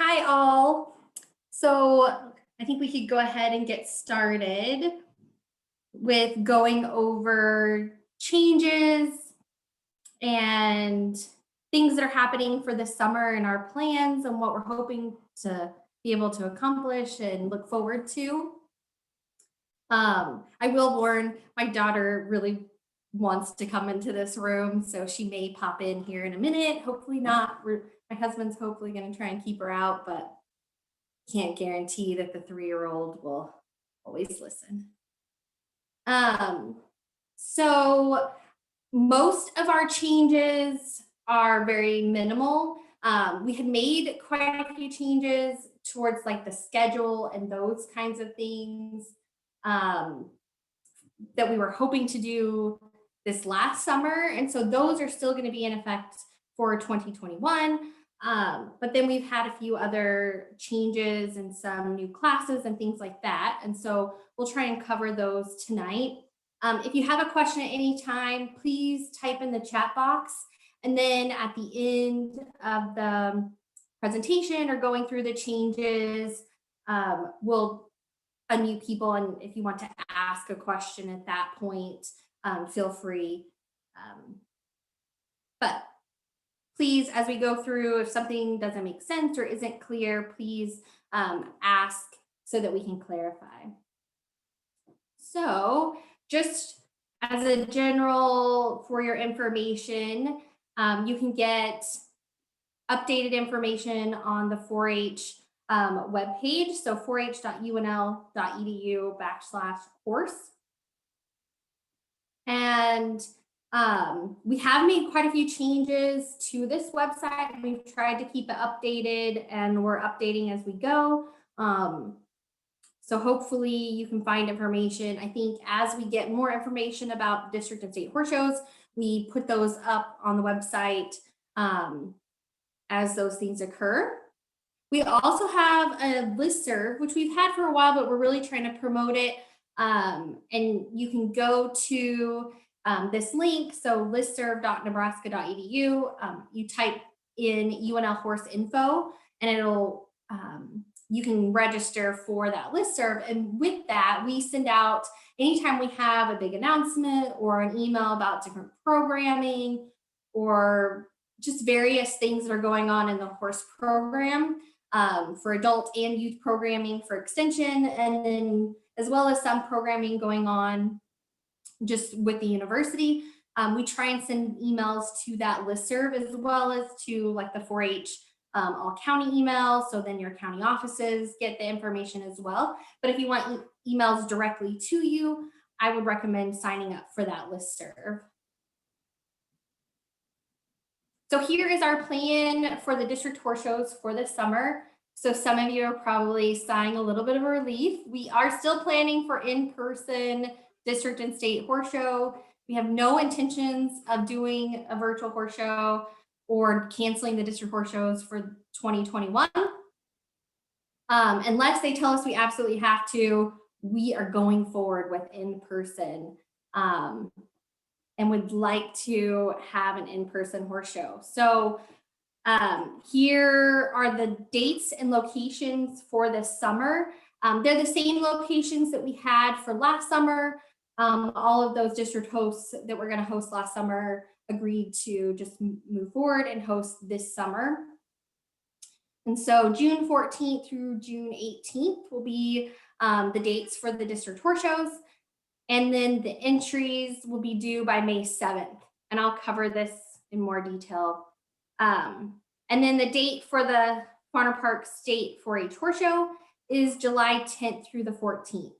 Hi all. So I think we could go ahead and get started with going over changes and things that are happening for the summer and our plans and what we're hoping to be able to accomplish and look forward to. I will warn my daughter really wants to come into this room, so she may pop in here in a minute. Hopefully not. My husband's hopefully going to try and keep her out, but can't guarantee that the 3-year-old will always listen. So most of our changes are very minimal. We had made quite a few changes towards like the schedule and those kinds of things that we were hoping to do this last summer. And so those are still going to be in effect for 2021. But then we've had a few other changes and some new classes and things like that. And so we'll try and cover those tonight. If you have a question at any time, please type in the chat box. And then at the end of the presentation or going through the changes, we'll unmute people. And if you want to ask a question at that point, feel free. But please, as we go through, if something doesn't make sense or isn't clear, please ask so that we can clarify. So just as a general for your information, you can get updated information on the 4-H webpage. So 4h.unl.edu/horse. And we have made quite a few changes to this website. We've tried to keep it updated and we're updating as we go. So hopefully you can find information. I think as we get more information about district and state horse shows, we put those up on the website as those things occur. We also have a listserv, which we've had for a while, but we're really trying to promote it. And you can go to this link, so listserv.nebraska.edu. You type in UNL horse info and it'll you can register for that listserv. And with that, we send out anytime we have a big announcement or an email about different programming or just various things that are going on in the horse program for adult and youth programming for extension, and then as well as some programming going on just with the university. We try and send emails to that listserv as well as to like the 4-H all county email. So then your county offices get the information as well. But if you want emails directly to you, I would recommend signing up for that listserv. So here is our plan for the district horse shows for this summer. So some of you are probably sighing a little bit of relief. We are still planning for in-person district and state horse show. We have no intentions of doing a virtual horse show or canceling the district horse shows for 2021. Unless they tell us we absolutely have to, we are going forward with in-person and would like to have an in-person horse show. So here are the dates and locations for this summer. They're the same locations that we had for last summer. All of those district hosts that we're going to host last summer agreed to just move forward and host this summer. And so June 14th through June 18th will be the dates for the district horse shows. And then the entries will be due by May 7th. And I'll cover this in more detail. And then the date for the Farner Park State 4-H Horse Show is July 10th through the 14th.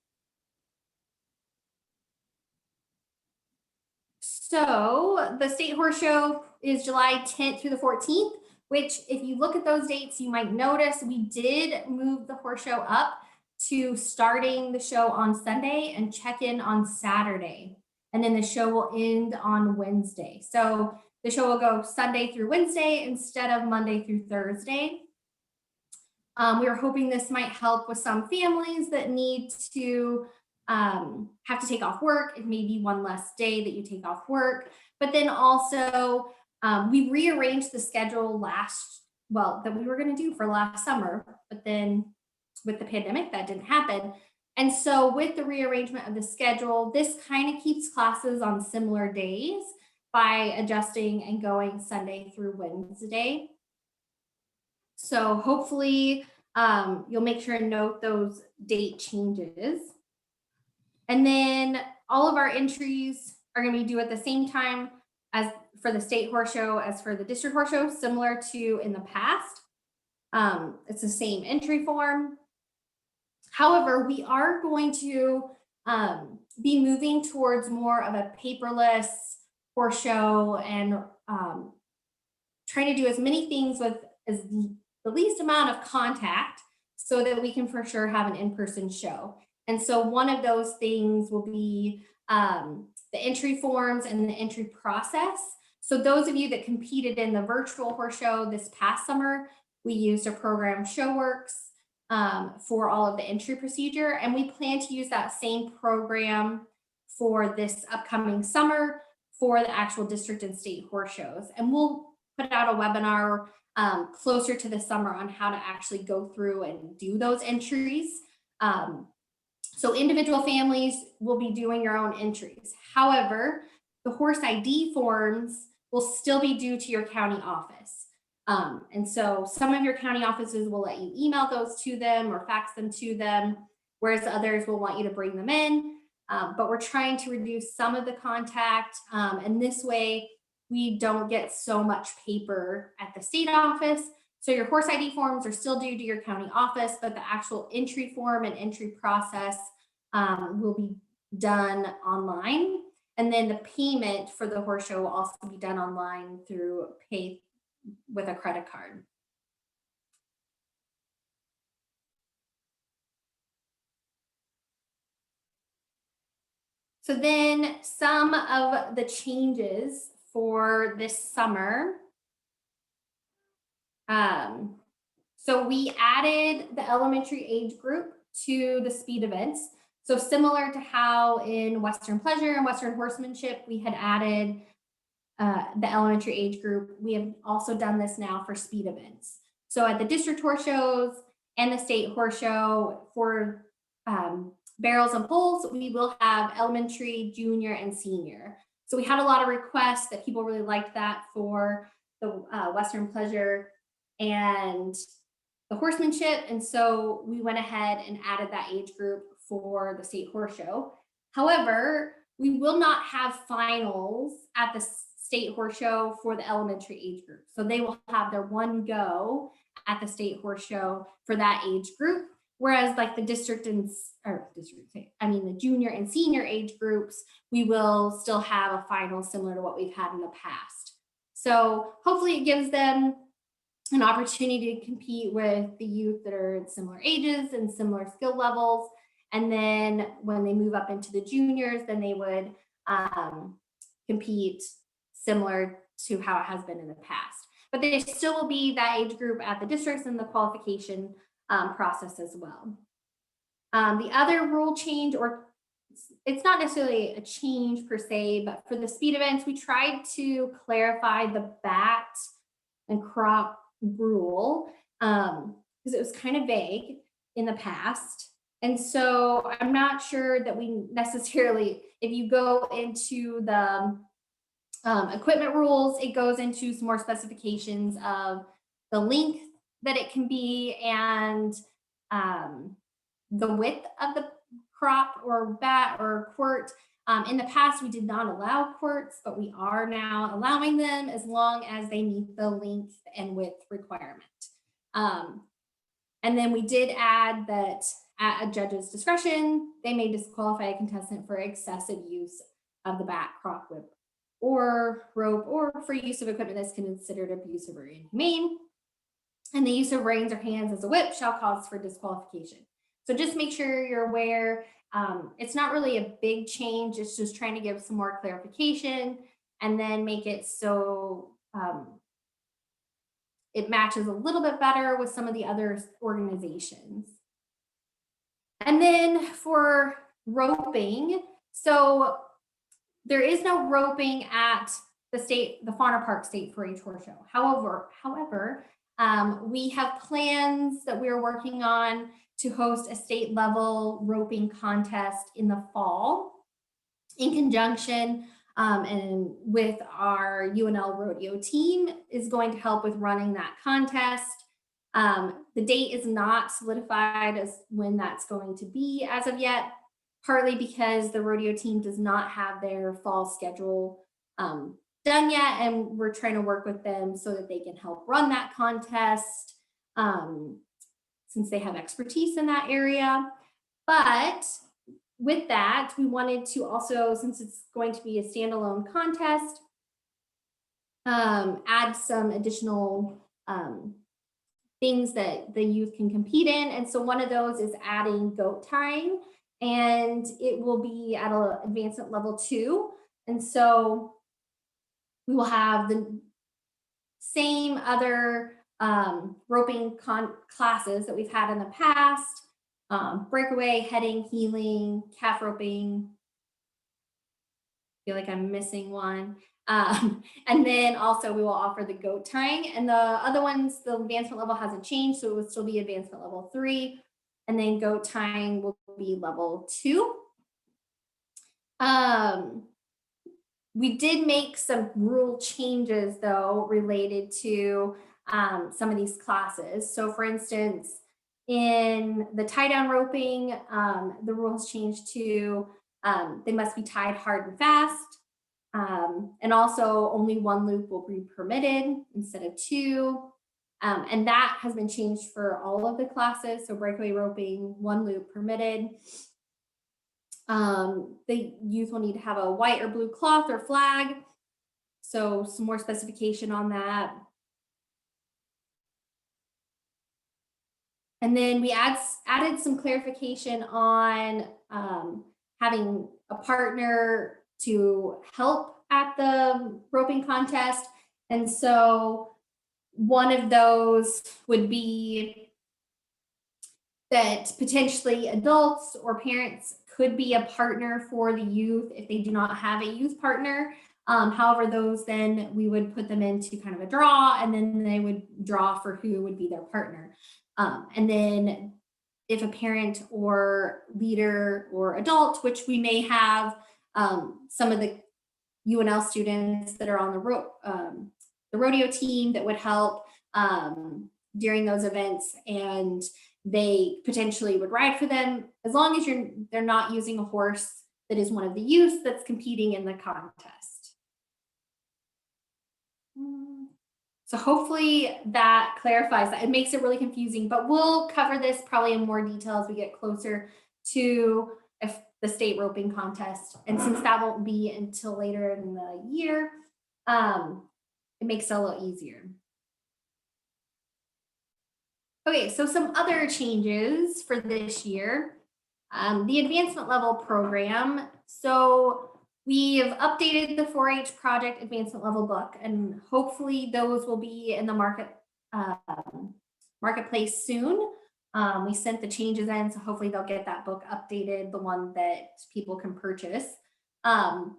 So the State Horse Show is July 10th through the 14th, which if you look at those dates, you might notice we did move the horse show up to starting the show on Sunday and check-in on Saturday. And then the show will end on Wednesday. So the show will go Sunday through Wednesday instead of Monday through Thursday. We were hoping this might help with some families that need to have to take off work. It may be one less day that you take off work, but then also we rearranged the schedule last that we were going to do for last summer, but then with the pandemic, that didn't happen. And so with the rearrangement of the schedule, this kind of keeps classes on similar days by adjusting and going Sunday through Wednesday. So hopefully you'll make sure and note those date changes. And then all of our entries are going to be due at the same time as for the state horse show as for the district horse show, similar to in the past. It's the same entry form. However, we are going to be moving towards more of a paperless horse show and trying to do as many things with as the least amount of contact so that we can for sure have an in-person show. And so one of those things will be the entry forms and the entry process. So those of you that competed in the virtual horse show this past summer, we used a program ShowWorks for all of the entry procedure. And we plan to use that same program for this upcoming summer for the actual district and state horse shows. And we'll put out a webinar closer to the summer on how to actually go through and do those entries. So individual families will be doing your own entries. However, the horse ID forms will still be due to your county office. And so some of your county offices will let you email those to them or fax them to them, whereas others will want you to bring them in. But we're trying to reduce some of the contact. And this way, we don't get so much paper at the state office. So your horse ID forms are still due to your county office, but the actual entry form and entry process will be done online. And then the payment for the horse show will also be done online through pay with a credit card. So then some of the changes for this summer. So we added the elementary age group to the speed events. So similar to how in Western Pleasure and Western Horsemanship, we had added the elementary age group, we have also done this now for speed events. So at the district horse shows and the state horse show for barrels and poles, we will have elementary, junior, and senior. So we had a lot of requests that people really liked that for the Western Pleasure and the horsemanship. And so we went ahead and added that age group for the state horse show. However, we will not have finals at the state horse show for the elementary age group. So they will have their one go at the state horse show for that age group. Whereas like the the junior and senior age groups, we will still have a final similar to what we've had in the past. So hopefully it gives them an opportunity to compete with the youth that are at similar ages and similar skill levels. And then when they move up into the juniors, then they would compete similar to how it has been in the past. But there still will be that age group at the districts and the qualification process as well. The other rule change, or it's not necessarily a change per se, but for the speed events, we tried to clarify the bat and crop rule because it was kind of vague in the past. And so I'm not sure that we necessarily, if you go into the equipment rules, it goes into some more specifications of the length that it can be and the width of the crop or bat or quirt. In the past, we did not allow quirts, but we are now allowing them as long as they meet the length and width requirement. And then we did add that at a judge's discretion, they may disqualify a contestant for excessive use of the bat, crop, whip, or rope, or for use of equipment that's considered abusive or inhumane. And the use of reins or hands as a whip shall cause for disqualification. So just make sure you're aware. It's not really a big change. It's just trying to give some more clarification and then make it so it matches a little bit better with some of the other organizations. And then for roping, so there is no roping at the Fauna Park State 4-H Horse Show. However, We have plans that we're working on to host a state level roping contest in the fall in conjunction and with our UNL rodeo team is going to help with running that contest. The date is not solidified as when that's going to be as of yet, partly because the rodeo team does not have their fall schedule done yet, and we're trying to work with them so that they can help run that contest since they have expertise in that area. But with that, we wanted to also, since it's going to be a standalone contest, add some additional things that the youth can compete in. And so one of those is adding goat tying, and it will be at an advancement level 2. And so we will have the same other roping classes that we've had in the past, breakaway, heading, heeling, calf roping. I feel like I'm missing one. And then also we will offer the goat tying, and the other ones, the advancement level hasn't changed, so it would still be advancement level 3, and then goat tying will be level 2. We did make some rule changes though related to some of these classes. So for instance, in the tie down roping, the rules changed to they must be tied hard and fast. And also only 1 loop will be permitted instead of 2. And that has been changed for all of the classes. So breakaway roping, 1 loop permitted. The youth will need to have a white or blue cloth or flag. So some more specification on that. And then we added some clarification on having a partner to help at the roping contest. And so one of those would be that potentially adults or parents could be a partner for the youth if they do not have a youth partner. However, those then we would put them into kind of a draw, and then they would draw for who would be their partner. And then if a parent or leader or adult, which we may have some of the UNL students that are on the rodeo team that would help during those events, and they potentially would ride for them, as long as they're not using a horse that is one of the youth that's competing in the contest. So hopefully that clarifies that. It makes it really confusing, but we'll cover this probably in more detail as we get closer to the state roping contest. And since that won't be until later in the year, it makes it a little easier. Okay, so some other changes for this year. The advancement level program. So we have updated the 4-H project advancement level book, and hopefully those will be in the marketplace soon. We sent the changes in, so hopefully they'll get that book updated, the one that people can purchase. And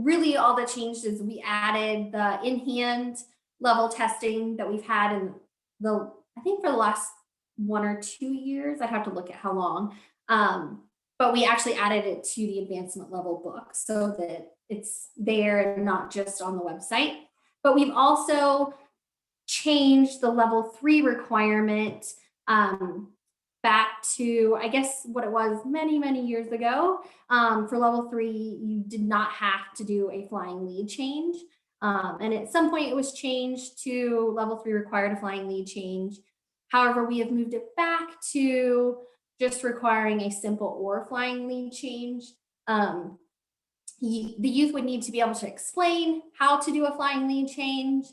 really all the changes, we added the in-hand level testing that we've had in I think for the last 1 or 2 years. I'd have to look at how long. But we actually added it to the advancement level book so that it's there and not just on the website. But we've also changed the level 3 requirement back to, I guess, what it was many, many years ago. For level 3, you did not have to do a flying lead change. And at some point it was changed to level 3 required a flying lead change. However, we have moved it back to just requiring a simple or flying lead change. The youth would need to be able to explain how to do a flying lead change,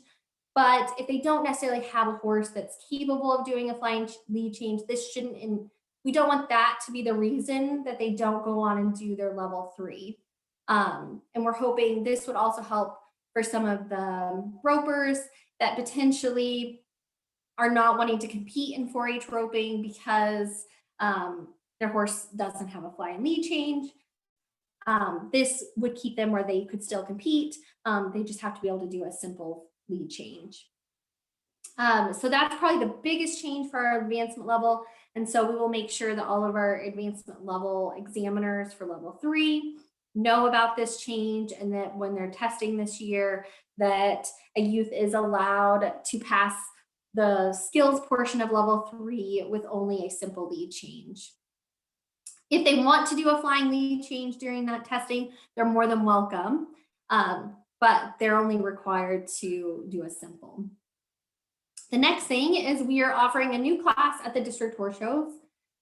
but if they don't necessarily have a horse that's capable of doing a flying lead change, this shouldn't, and we don't want that to be the reason that they don't go on and do their level 3. And we're hoping this would also help for some of the ropers that potentially are not wanting to compete in 4-H roping because their horse doesn't have a flying lead change. This would keep them where they could still compete. They just have to be able to do a simple lead change. So that's probably the biggest change for our advancement level. And so we will make sure that all of our advancement level examiners for level 3 know about this change, and that when they're testing this year, that a youth is allowed to pass the skills portion of level 3 with only a simple lead change. If they want to do a flying lead change during that testing, they're more than welcome, but they're only required to do a simple. The next thing is we are offering a new class at the district horse shows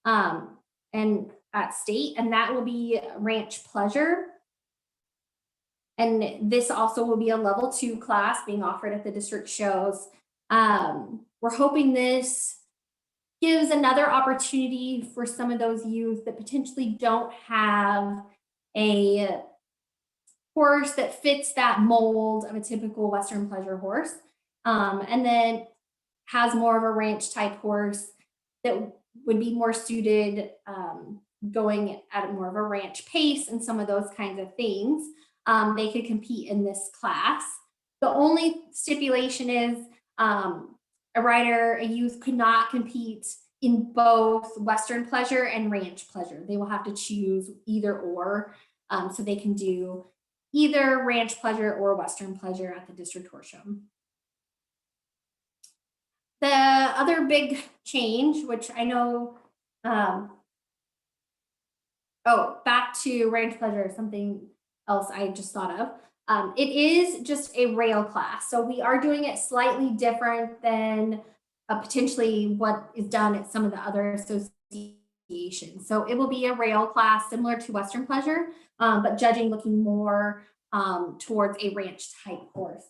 and at state, and that will be Ranch Pleasure. And this also will be a level 2 class being offered at the district shows. We're hoping this gives another opportunity for some of those youth that potentially don't have a horse that fits that mold of a typical Western pleasure horse, and then has more of a ranch type horse that would be more suited, going at more of a ranch pace and some of those kinds of things. They could compete in this class. The only stipulation is a youth could not compete in both Western pleasure and ranch pleasure. They will have to choose either or. So they can do either ranch pleasure or Western pleasure at the district horse show. The other big change, which I know, back to ranch pleasure, something else I just thought of. It is just a rail class. So we are doing it slightly different than potentially what is done at some of the other associations. So it will be a rail class similar to Western pleasure, but judging looking more towards a ranch type horse.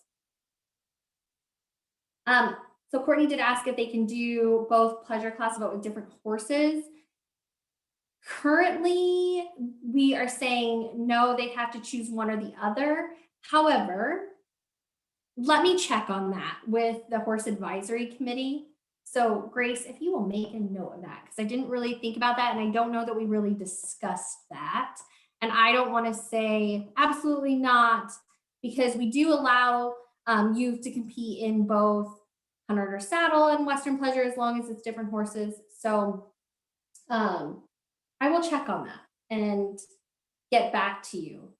So Courtney did ask if they can do both pleasure class, but with different horses. Currently, we are saying no, they have to choose one or the other. However, let me check on that with the horse advisory committee. So Grace, if you will make a note of that, because I didn't really think about that, and I don't know that we really discussed that. And I don't want to say absolutely not, because we do allow youth to compete in both hunter or saddle and Western pleasure as long as it's different horses. So I will check on that and get back to you.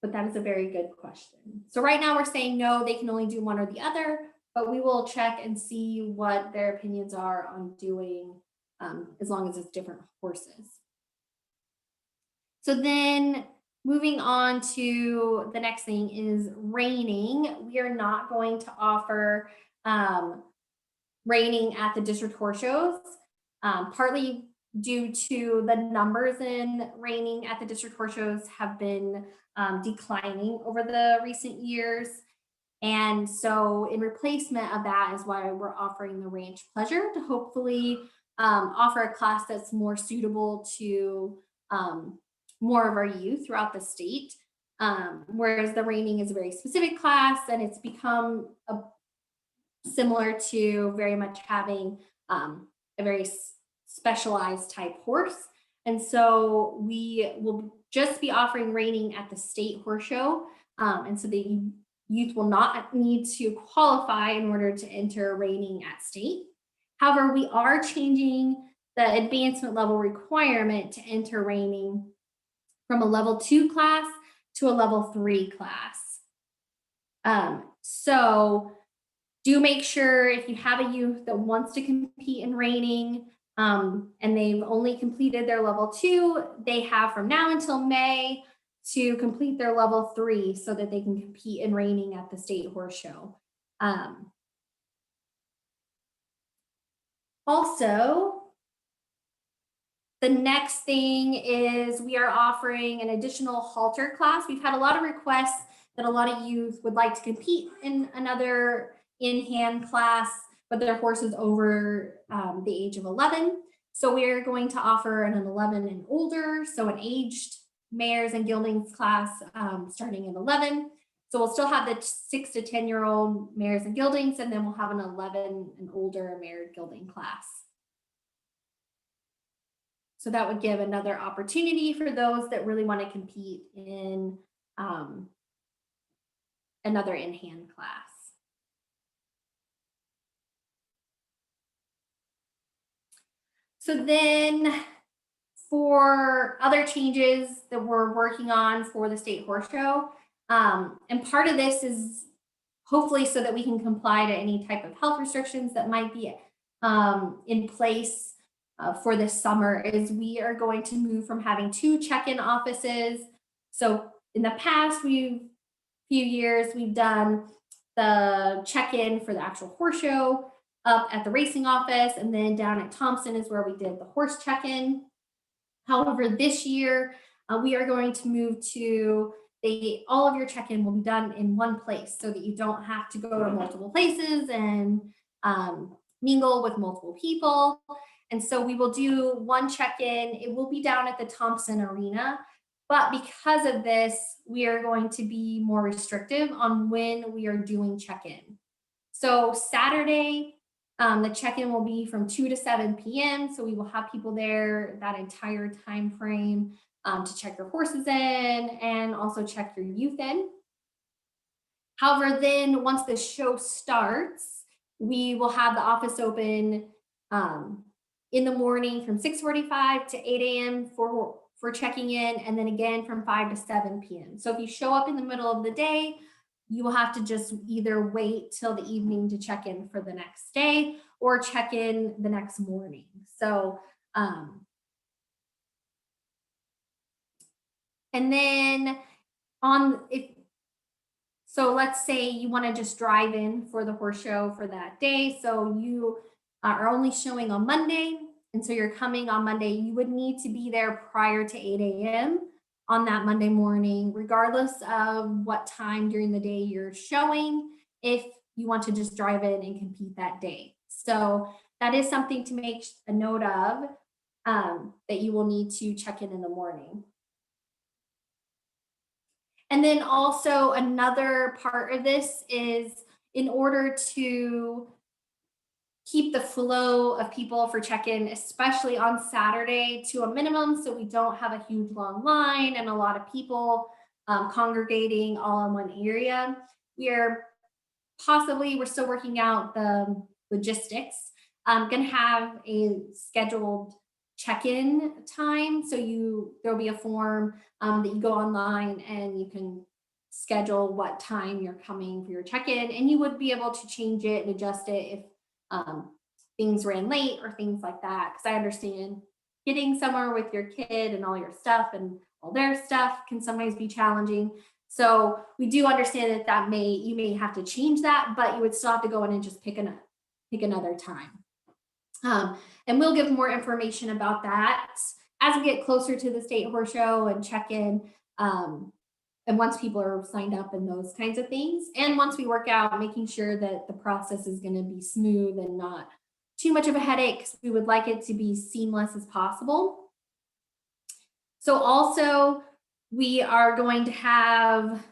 But that is a very good question. So right now we're saying no, they can only do one or the other, but we will check and see what their opinions are on doing as long as it's different horses. So then moving on to the next thing is reining. We are not going to offer reining at the district horse shows, partly due to the numbers in reining at the district horse shows have been declining over the recent years. And so in replacement of that is why we're offering the ranch pleasure, to hopefully offer a class that's more suitable to more of our youth throughout the state. Whereas the reining is a very specific class, and it's become similar to very much having a very specialized type horse. And so we will just be offering reining at the state horse show. And so the youth will not need to qualify in order to enter reining at state. However, we are changing the advancement level requirement to enter reining from a level 2 class to a level 3 class. So do make sure if you have a youth that wants to compete in reining and they've only completed their level 2, they have from now until May to complete their level 3 so that they can compete in reining at the state horse show. Also, the next thing is we are offering an additional halter class. We've had a lot of requests that a lot of youth would like to compete in another in-hand class, but their horse is over the age of 11. So we're going to offer an 11 and older, so an aged mares and geldings class starting at 11. So we'll still have the 6 to 10-year-old mares and geldings, and then we'll have an 11 and older mare gelding class. So that would give another opportunity for those that really want to compete in another in-hand class. So then for other changes that we're working on for the state horse show, and part of this is hopefully so that we can comply to any type of health restrictions that might be in place for this summer, is we are going to move from having 2 check-in offices. So in the past few years, we've done the check-in for the actual horse show up at the racing office, and then down at Thompson is where we did the horse check-in. However, this year we are going to move to all of your check-in will be done in one place so that you don't have to go to multiple places and mingle with multiple people. And so we will do one check-in. It will be down at the Thompson Arena, but because of this, we are going to be more restrictive on when we are doing check-in. So Saturday, the check-in will be from 2 to 7 p.m. So we will have people there that entire time frame to check your horses in and also check your youth in. However, then once the show starts, we will have the office open in the morning from 6:45 to 8 a.m. for checking in, and then again from 5 to 7 p.m. So if you show up in the middle of the day, you will have to just either wait till the evening to check in for the next day or check in the next morning. So, and then so let's say you want to just drive in for the horse show for that day. So you are only showing on Monday, and so you're coming on Monday. You would need to be there prior to 8 a.m. on that Monday morning, regardless of what time during the day you're showing, if you want to just drive in and compete that day. So that is something to make a note of, that you will need to check in the morning. And then also another part of this is in order to keep the flow of people for check-in, especially on Saturday, to a minimum so we don't have a huge long line and a lot of people congregating all in one area. We're still working out the logistics. Going to have a scheduled check-in time. So there'll be a form that you go online and you can schedule what time you're coming for your check-in, and you would be able to change it and adjust it if things ran late or things like that. Because I understand getting somewhere with your kid and all your stuff and all their stuff can sometimes be challenging. So we do understand that you may have to change that, but you would still have to go in and just pick another time. And we'll give more information about that as we get closer to the state horse show and check in. And once people are signed up and those kinds of things. And once we work out making sure that the process is going to be smooth and not too much of a headache, because we would like it to be seamless as possible. So also we are going to have,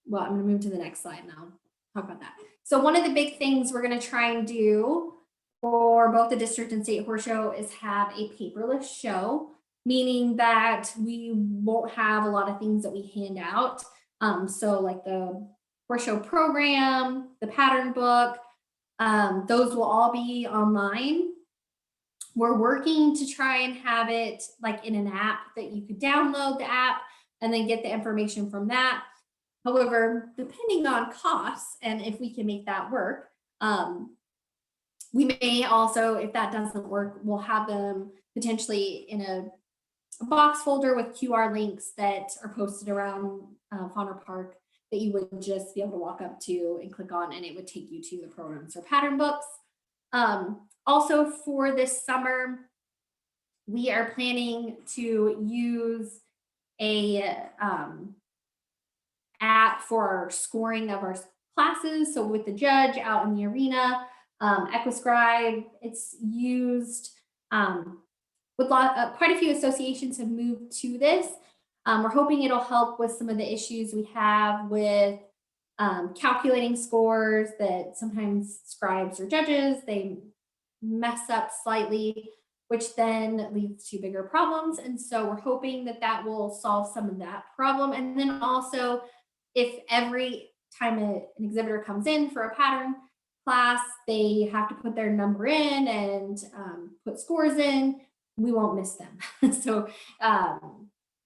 well, I'm going to move to the next slide now. Talk about that. So one of the big things we're going to try and do for both the district and state horse show is have a paperless show, meaning that we won't have a lot of things that we hand out. So like the horse show program, the pattern book, those will all be online. We're working to try and have it like in an app that you could download the app and then get the information from that. However, depending on costs and if we can make that work, we may also, if that doesn't work, we'll have them potentially in a box folder with QR links that are posted around Fauner Park that you would just be able to walk up to and click on, and it would take you to the programs or pattern books. Also for this summer, we are planning to use a app for our scoring of our classes. So with the judge out in the arena, Equiscribe, it's used with quite a few associations have moved to this. We're hoping it'll help with some of the issues we have with calculating scores that sometimes scribes or judges, they mess up slightly, which then leads to bigger problems. And so we're hoping that that will solve some of that problem. And then also, if every time an exhibitor comes in for a pattern class, they have to put their number in and put scores in, we won't miss them. So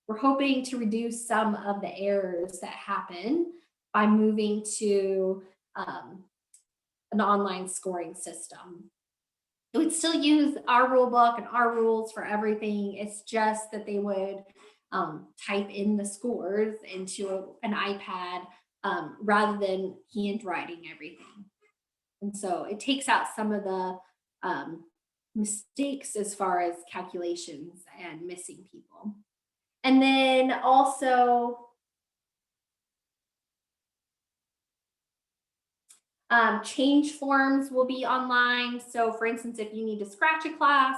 we're hoping to reduce some of the errors that happen by moving to an online scoring system. It would still use our rule book and our rules for everything. It's just that they would type in the scores into an iPad rather than handwriting everything. And so it takes out some of the mistakes as far as calculations and missing people. And then also change forms will be online. So for instance, if you need to scratch a class,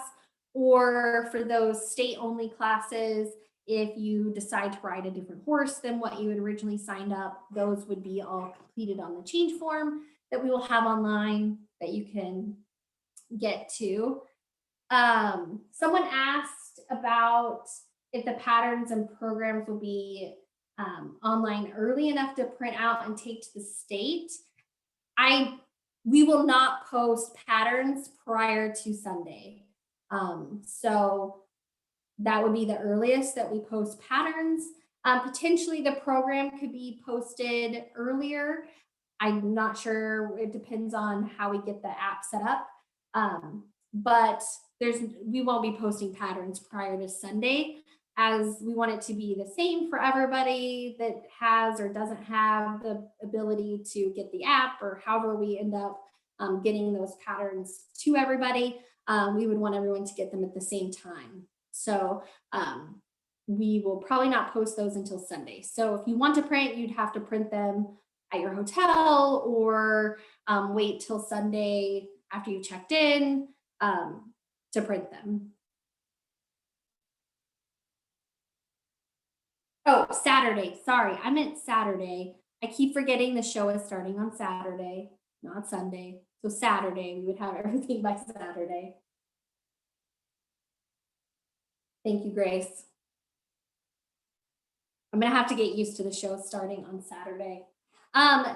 or for those state only classes, if you decide to ride a different horse than what you had originally signed up, those would be all completed on the change form that we will have online that you can get to. Someone asked about if the patterns and programs will be online early enough to print out and take to the state. We will not post patterns prior to Sunday. So that would be the earliest that we post patterns. Potentially the program could be posted earlier. I'm not sure, it depends on how we get the app set up. But we won't be posting patterns prior to Sunday, as we want it to be the same for everybody that has or doesn't have the ability to get the app, or however we end up getting those patterns to everybody. We would want everyone to get them at the same time. So we will probably not post those until Sunday. So if you want to print, you'd have to print them at your hotel, or wait till Sunday after you checked in to print them. Oh, Saturday. Sorry, I meant Saturday. I keep forgetting the show is starting on Saturday, not Sunday. So Saturday, we would have everything by Saturday. Thank you, Grace. I'm gonna have to get used to the show starting on Saturday.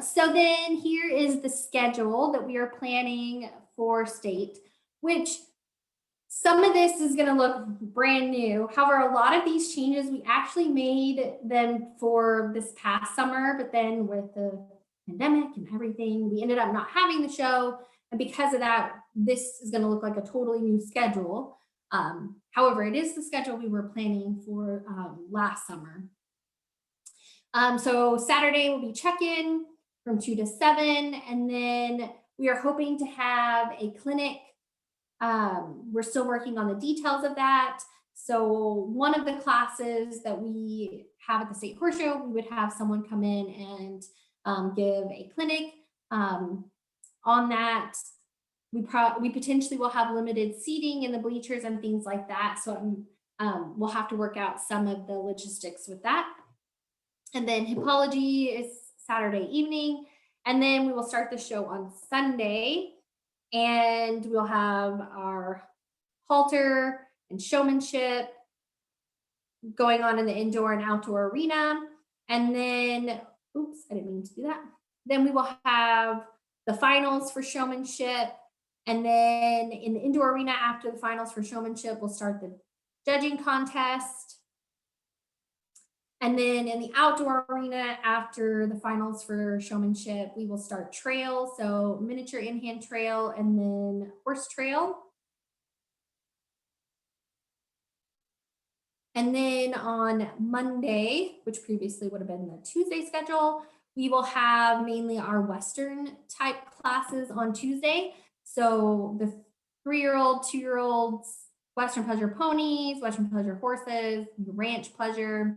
So then here is the schedule that we are planning for state, which some of this is going to look brand new. However, a lot of these changes, we actually made them for this past summer, but then with the pandemic and everything, we ended up not having the show. And because of that, this is going to look like a totally new schedule. However, it is the schedule we were planning for last summer. So Saturday will be check-in from 2 to 7, and then we are hoping to have a clinic. We're still working on the details of that. So one of the classes that we have at the State Horse Show, we would have someone come in and give a clinic. On that, we potentially will have limited seating in the bleachers and things like that. So we'll have to work out some of the logistics with that. And then hippology is Saturday evening. And then we will start the show on Sunday. And we'll have our halter and showmanship going on in the indoor and outdoor arena. And then, oops, I didn't mean to do that. Then we will have the finals for showmanship. And then in the indoor arena, after the finals for showmanship, we'll start the judging contest. And then in the outdoor arena, after the finals for showmanship, we will start trail. So miniature in-hand trail and then horse trail. And then on Monday, which previously would have been the Tuesday schedule, we will have mainly our Western type classes on Tuesday. So the 3-year-old, 2-year-olds, Western pleasure ponies, Western pleasure horses, ranch pleasure.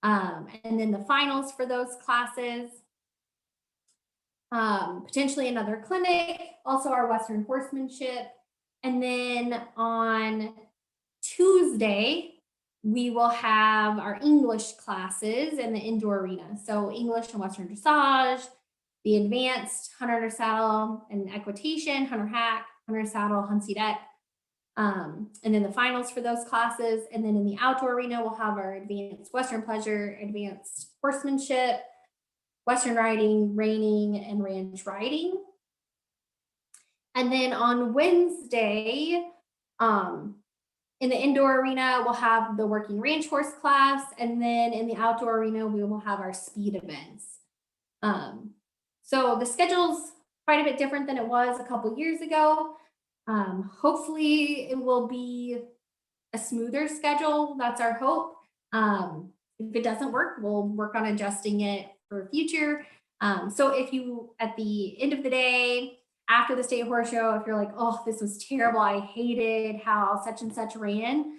And then the finals for those classes, potentially another clinic, also our Western horsemanship. And then on Tuesday, we will have our English classes in the indoor arena. So English and Western dressage, the advanced hunter saddle and equitation, hunter hack, hunter saddle, hunt deck. And then the finals for those classes. And then in the outdoor arena, we'll have our advanced Western pleasure, advanced horsemanship, Western riding, reining, and ranch riding. And then on Wednesday, in the indoor arena, we'll have the working range horse class. And then in the outdoor arena, we will have our speed events. So the schedule's quite a bit different than it was a couple years ago. Hopefully it will be a smoother schedule. That's our hope. If it doesn't work, we'll work on adjusting it for future. So if you, at the end of the day, after the state horse show, if you're like, oh, this was terrible, I hated how such and such ran,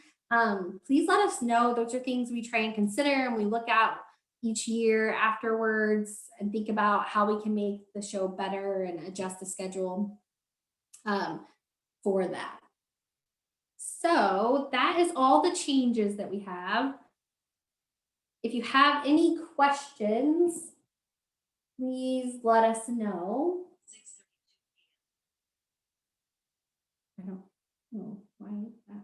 please let us know. Those are things we try and consider, and we look at each year afterwards and think about how we can make the show better and adjust the schedule for that. So that is all the changes that we have. If you have any questions, please let us know. I don't know why is that.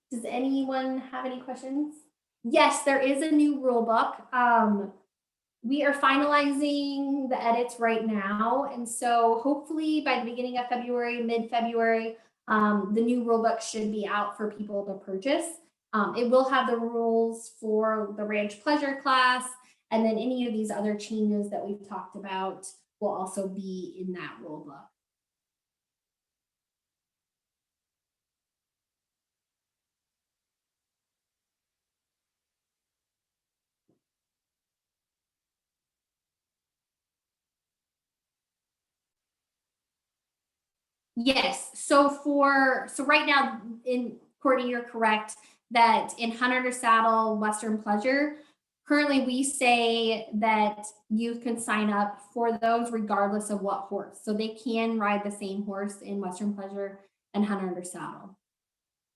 Does anyone have any questions? Yes, there is a new rule book. We are finalizing the edits right now. And so hopefully by the beginning of February, mid-February, the new rule book should be out for people to purchase. It will have the rules for the ranch pleasure class, and then any of these other changes that we've talked about will also be in that rule book. Yes. So right now, in Courtney, you're correct that in Hunt Under Saddle, Western Pleasure, currently we say that you can sign up for those regardless of what horse. So they can ride the same horse in Western Pleasure and Hunt Under Saddle,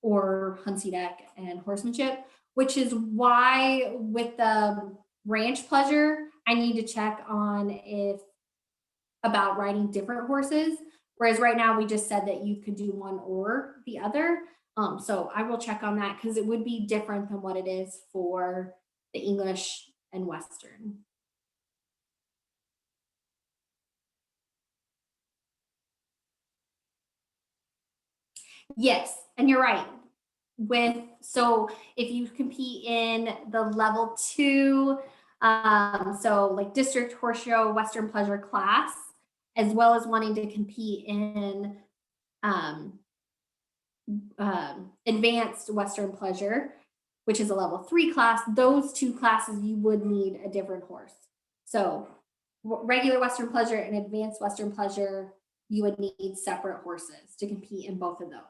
or Huntsy Deck and Horsemanship, which is why with the Ranch Pleasure, I need to check on if about riding different horses. Whereas right now we just said that you could do one or the other. So I will check on that because it would be different than what it is for the English and Western. Yes, and you're right. So if you compete in the level 2, so like district horse show, Western pleasure class, as well as wanting to compete in advanced Western pleasure, which is a level 3 class, those 2 classes you would need a different horse. So regular Western pleasure and advanced Western pleasure, you would need separate horses to compete in both of those.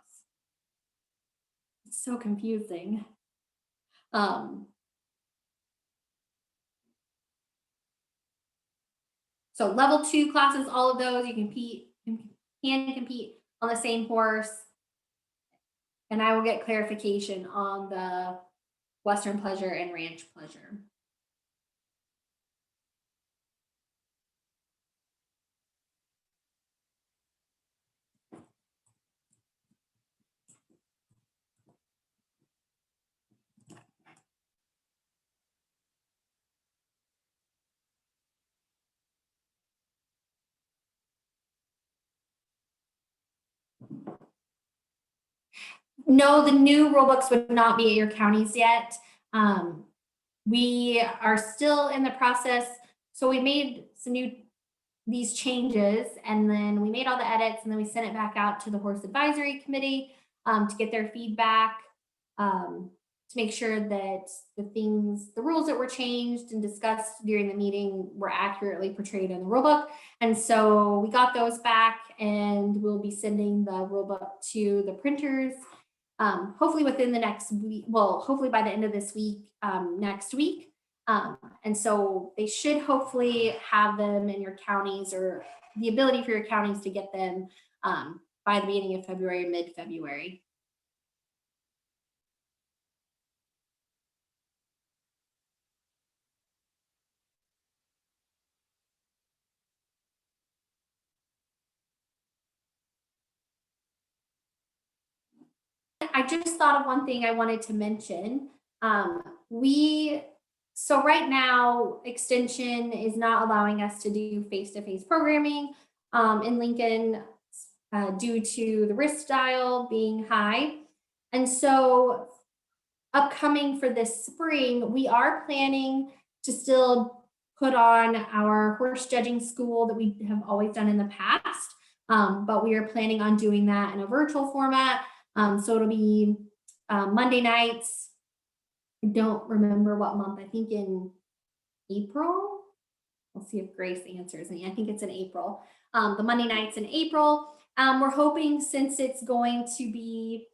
It's so confusing. So level 2 classes, all of those, you can compete on the same horse. And I will get clarification on the Western pleasure and ranch pleasure. No, the new rule books would not be at your counties yet. We are still in the process. So we made these changes, and then we made all the edits, and then we sent it back out to the horse advisory committee to get their feedback, to make sure that the rules that were changed and discussed during the meeting were accurately portrayed in the rule book. And so we got those back, and we'll be sending the rule book to the printers hopefully within the next week. Well, hopefully by the end of this week, next week. And so they should hopefully have them in your counties, or the ability for your counties to get them by the beginning of February, mid-February. I just thought of one thing I wanted to mention. We So right now, Extension is not allowing us to do face-to-face programming in Lincoln due to the risk dial being high. And so upcoming for this spring, we are planning to still put on our horse judging school that we have always done in the past. But we are planning on doing that in a virtual format. So it'll be Monday nights. I don't remember what month, I think in April. We'll see if Grace answers me. I think it's in April. The Monday nights in April. We're hoping, since it's going to be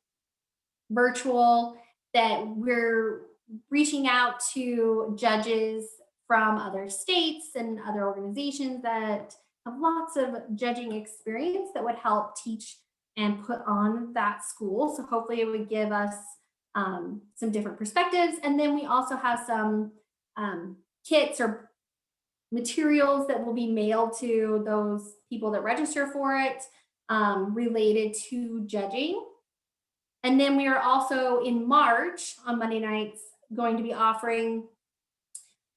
virtual, that we're reaching out to judges from other states and other organizations that have lots of judging experience that would help teach and put on that school. So hopefully it would give us some different perspectives. And then we also have some kits or materials that will be mailed to those people that register for it related to judging. And then we are also in March on Monday nights going to be offering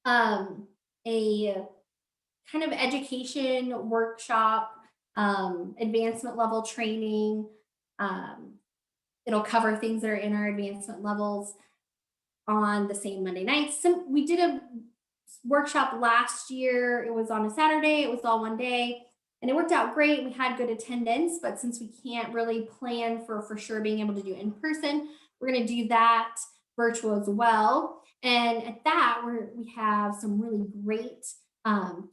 a kind of education workshop, advancement level training. It'll cover things that are in our advancement levels on the same Monday nights. So we did a workshop last year. It was on a Saturday. It was all one day. And it worked out great. We had good attendance, but since we can't really plan for sure being able to do in person, we're going to do that virtual as well. And at that, we have some really great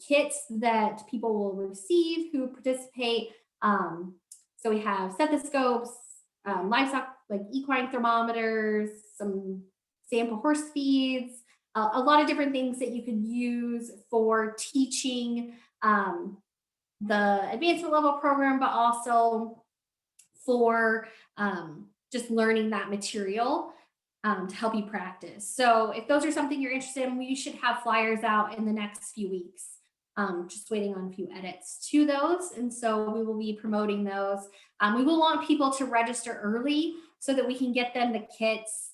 kits that people will receive who participate. So we have stethoscopes, livestock like equine thermometers, some sample horse feeds, a lot of different things that you could use for teaching the advancement level program, but also for just learning that material to help you practice. So if those are something you're interested in, we should have flyers out in the next few weeks. Just waiting on a few edits to those. And so we will be promoting those. We will want people to register early so that we can get them the kits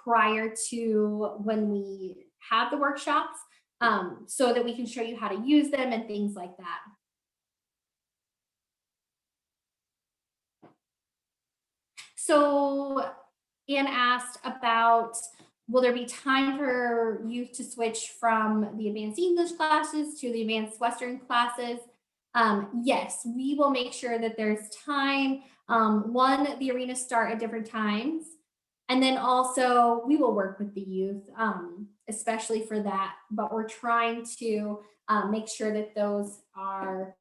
prior to when we have the workshops, so that we can show you how to use them and things like that. So Anne asked about, will there be time for youth to switch from the advanced English classes to the advanced Western classes? Yes, we will make sure that there's time. One, the arenas start at different times. And then also we will work with the youth, especially for that, but we're trying to make sure that those are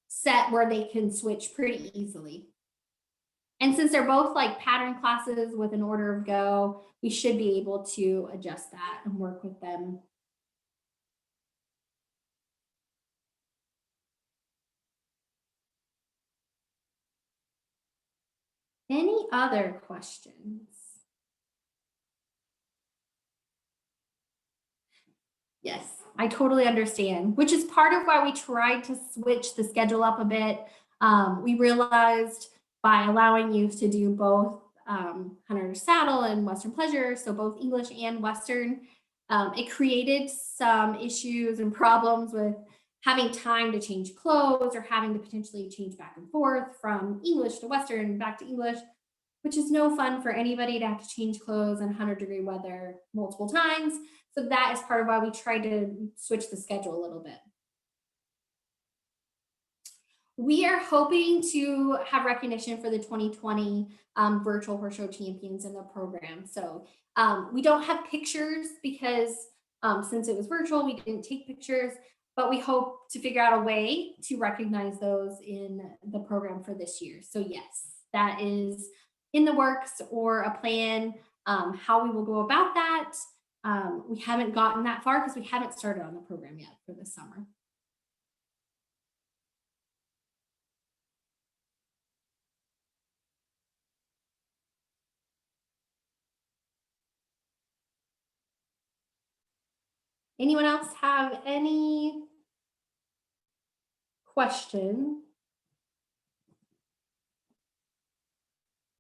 set where they can switch pretty easily. And since they're both like pattern classes with an order of go, we should be able to adjust that and work with them. Any other questions? Yes, I totally understand, which is part of why we tried to switch the schedule up a bit. We realized by allowing youth to do both Hunter Saddle and Western Pleasure, so both English and Western, it created some issues and problems with having time to change clothes or having to potentially change back and forth from English to Western back to English, which is no fun for anybody to have to change clothes in 100-degree weather multiple times. So that is part of why we tried to switch the schedule a little bit. We are hoping to have recognition for the 2020 Virtual Horse Show Champions in the program. So we don't have pictures because since it was virtual, we didn't take pictures, but we hope to figure out a way to recognize those in the program for this year. So yes, that is in the works, or a plan. How we will go about that, we haven't gotten that far because we haven't started on the program yet for this summer. Anyone else have any questions?